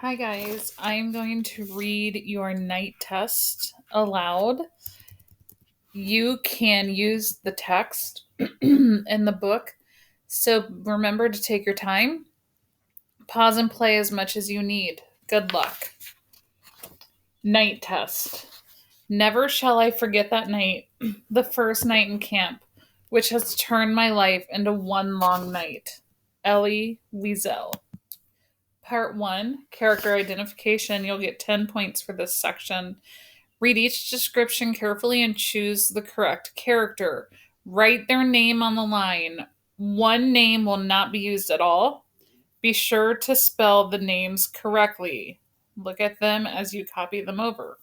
Hi guys, I'm going to read your night test aloud. You can use the text in the book, so remember to take your time. Pause and play as much as you need. Good luck. Night test. Never shall I forget that night, the first night in camp, which has turned my life into one long night. Ellie Wiesel. Part 1, character identification. You'll get 10 points for this section. Read each description carefully and choose the correct character. Write their name on the line. One name will not be used at all. Be sure to spell the names correctly. Look at them as you copy them over.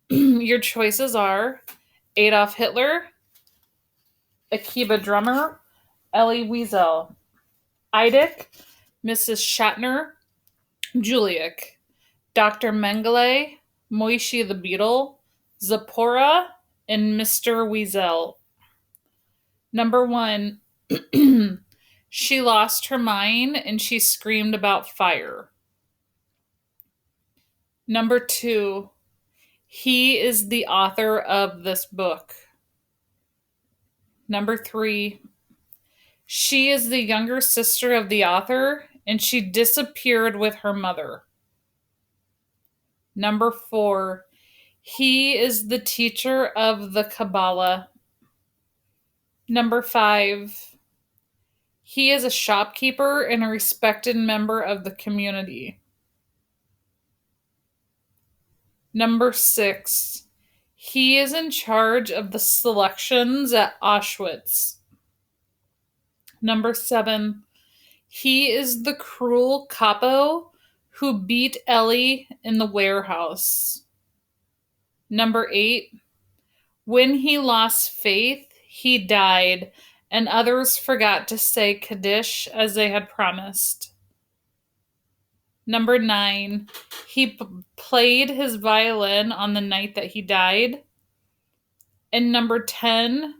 Your choices are Adolf Hitler, Akiba Drummer, Elie Wiesel, Eidik, Mrs. Shatner, Juliak, Dr. Mengele, Moishi the Beetle, Zipporah, and Mr. Wiesel. Number 1, she lost her mind and she screamed about fire. Number 2, he is the author of this book. Number 3, she is the younger sister of the author and she disappeared with her mother. Number 4, he is the teacher of the Kabbalah. Number 5, he is a shopkeeper and a respected member of the community. Number 6, he is in charge of the selections at Auschwitz. Number 7, he is the cruel capo who beat Ellie in the warehouse. Number 8, when he lost faith, he died, and others forgot to say Kaddish as they had promised. Number 9, he played his violin on the night that he died. And number 10,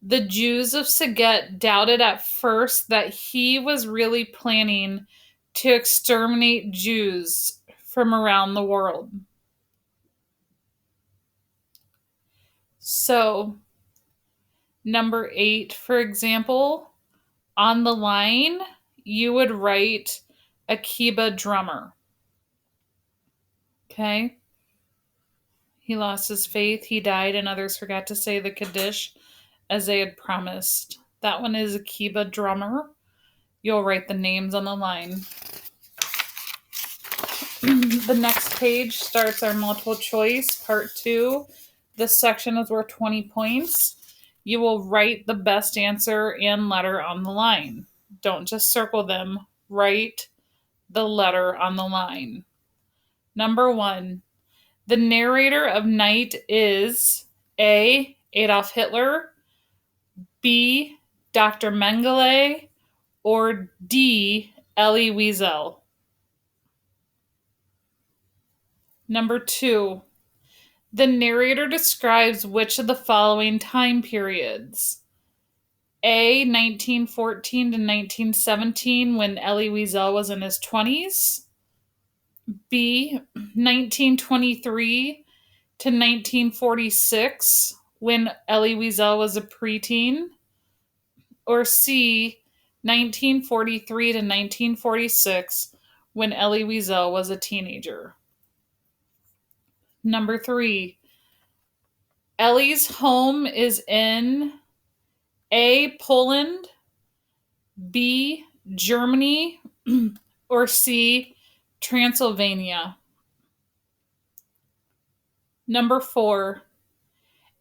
the Jews of Saget doubted at first that he was really planning to exterminate Jews from around the world. So, number 8, for example, on the line, you would write Akiba Drummer. Okay? He lost his faith, he died, and others forgot to say the Kaddish as they had promised. That one is Akiba Drummer. You'll write the names on the line. The next page starts our multiple choice, part 2. This section is worth 20 points. You will write the best answer and letter on the line. Don't just circle them. Write the letter on the line. Number 1, the narrator of Night is A, Adolf Hitler, B, Dr. Mengele, or D, Elie Wiesel. Number 2, the narrator describes which of the following time periods? A, 1914 to 1917, when Elie Wiesel was in his 20s. B, 1923 to 1946, when Elie Wiesel was a preteen. Or C, 1943 to 1946, when Elie Wiesel was a teenager. Number 3, Ellie's home is in A, Poland, B, Germany, or C, Transylvania. Number 4,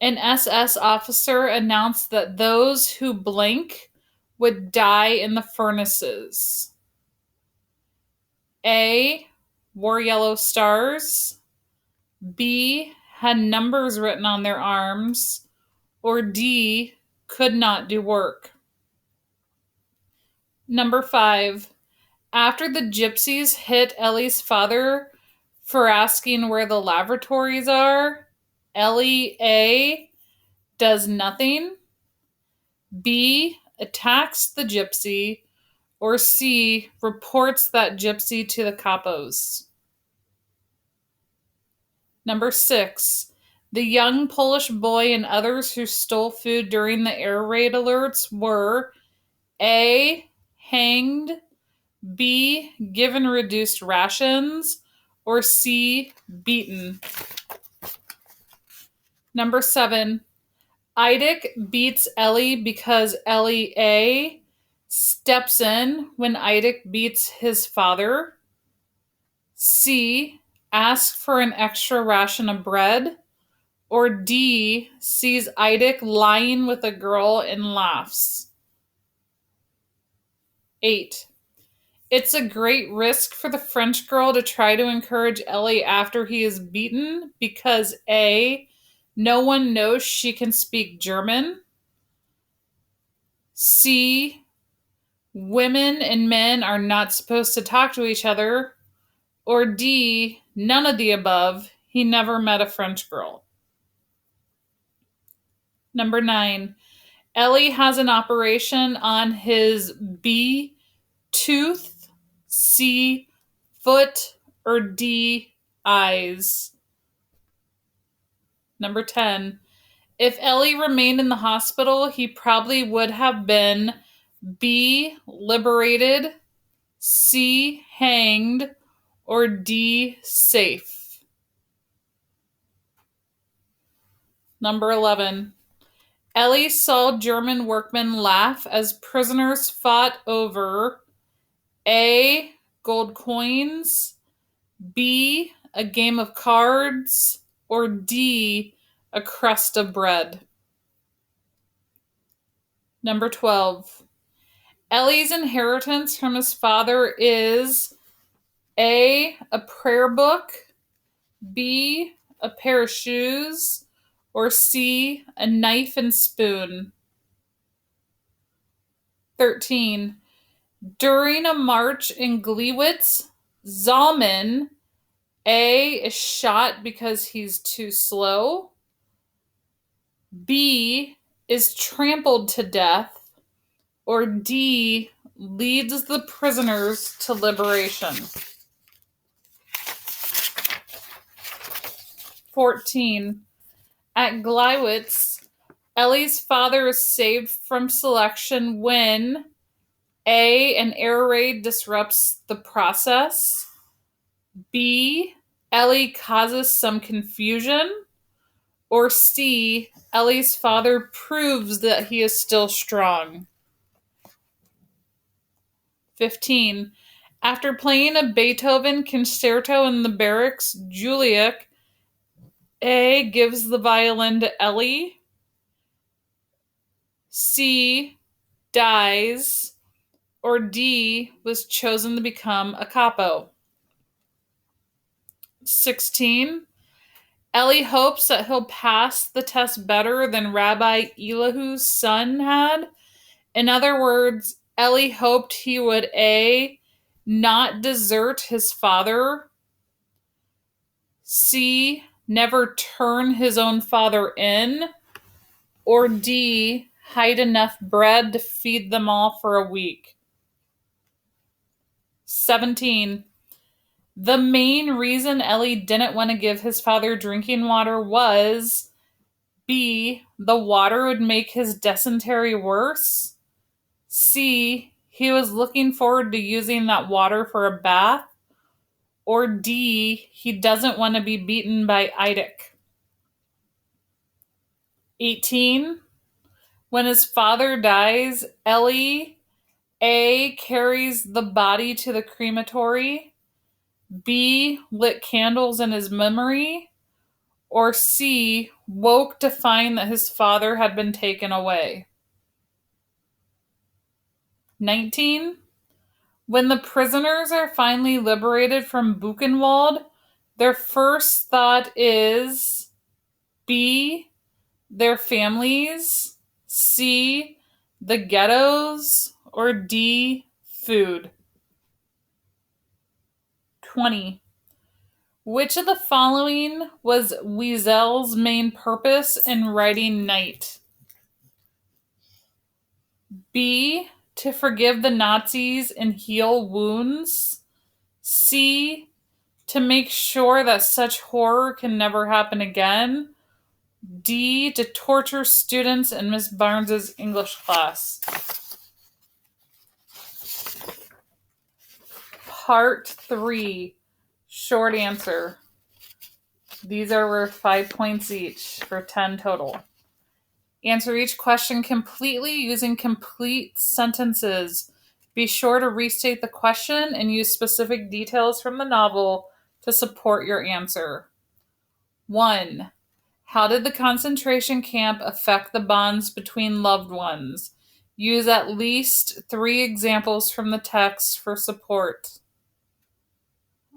an SS officer announced that those who blank would die in the furnaces. A, wore yellow stars, B, had numbers written on their arms, or D, could not do work. Number 5, after the gypsies hit Ellie's father for asking where the lavatories are, Ellie A, does nothing, B, attacks the gypsy, Or C, reports that gypsy to the capos? Number 6, the young Polish boy and others who stole food during the air raid alerts were A, hanged, B, given reduced rations, or C, beaten? Number 7, Eidik beats Ellie because Ellie A, steps in when Eidik beats his father, C, asks for an extra ration of bread, or D, sees Eidik lying with a girl and laughs? 8. It's a great risk for the French girl to try to encourage Ellie after he is beaten because A, no one knows she can speak German, C, women and men are not supposed to talk to each other, or D, none of the above, he never met a French girl? Number 9, Ellie has an operation on his B, tooth, C, foot, or D, eyes? Number 10, if Ellie remained in the hospital, he probably would have been B, liberated, C, hanged, or D, safe? Number 11, Ellie saw German workmen laugh as prisoners fought over A, gold coins, B, a game of cards, or D, a crust of bread? Number 12, Ellie's inheritance from his father is A, a prayer book, B, a pair of shoes, or C, a knife and spoon? 13, during a march in Gliwice, Zalman A, is shot because he's too slow, B, is trampled to death, or D, leads the prisoners to liberation? 14, at Gliwice, Ellie's father is saved from selection when A, an air raid disrupts the process, B, Ellie causes some confusion, or C, Ellie's father proves that he is still strong? 15, after playing a Beethoven concerto in the barracks, Juliet A, gives the violin to Ellie, C, dies, or D, was chosen to become a capo? 16, Ellie hopes that he'll pass the test better than Rabbi Elihu's son had. In other words, Ellie hoped he would A, not desert his father, C, never turn his own father in, or D, hide enough bread to feed them all for a week? 17, the main reason Ellie didn't want to give his father drinking water was B, the water would make his dysentery worse, C, he was looking forward to using that water for a bath, or D, he doesn't want to be beaten by Eidik? 18, when his father dies, Ellie A, carries the body to the crematory, B, lit candles in his memory, or C, woke to find that his father had been taken away? 19, when the prisoners are finally liberated from Buchenwald, their first thought is B, their families, C, the ghettos, or D, food? 20, which of the following was Wiesel's main purpose in writing Night? B, To forgive the Nazis and heal wounds. C. To make sure that such horror can never happen again. D. To torture students in Miss Barnes's English class. Part 3. Short answer. These are worth 5 points each for 10 total. Answer each question completely using complete sentences. Be sure to restate the question and use specific details from the novel to support your answer. 1. How did the concentration camp affect the bonds between loved ones? Use at least 3 examples from the text for support.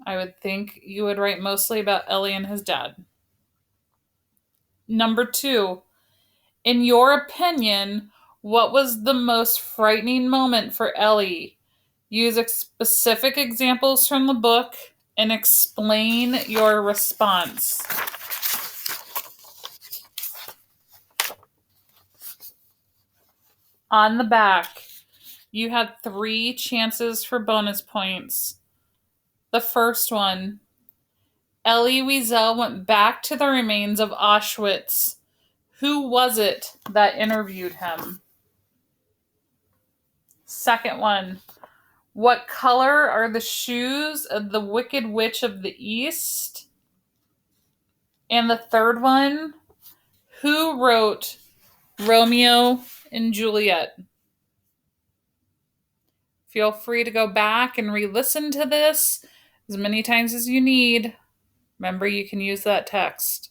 I would think you would write mostly about Ellie and his dad. Number 2. In your opinion, what was the most frightening moment for Ellie? Use specific examples from the book and explain your response. On the back, you had 3 chances for bonus points. The first one, Elie Wiesel went back to the remains of Auschwitz. Who was it that interviewed him? Second one, what color are the shoes of the Wicked Witch of the East? And the third one, who wrote Romeo and Juliet? Feel free to go back and re-listen to this as many times as you need. Remember, you can use that text.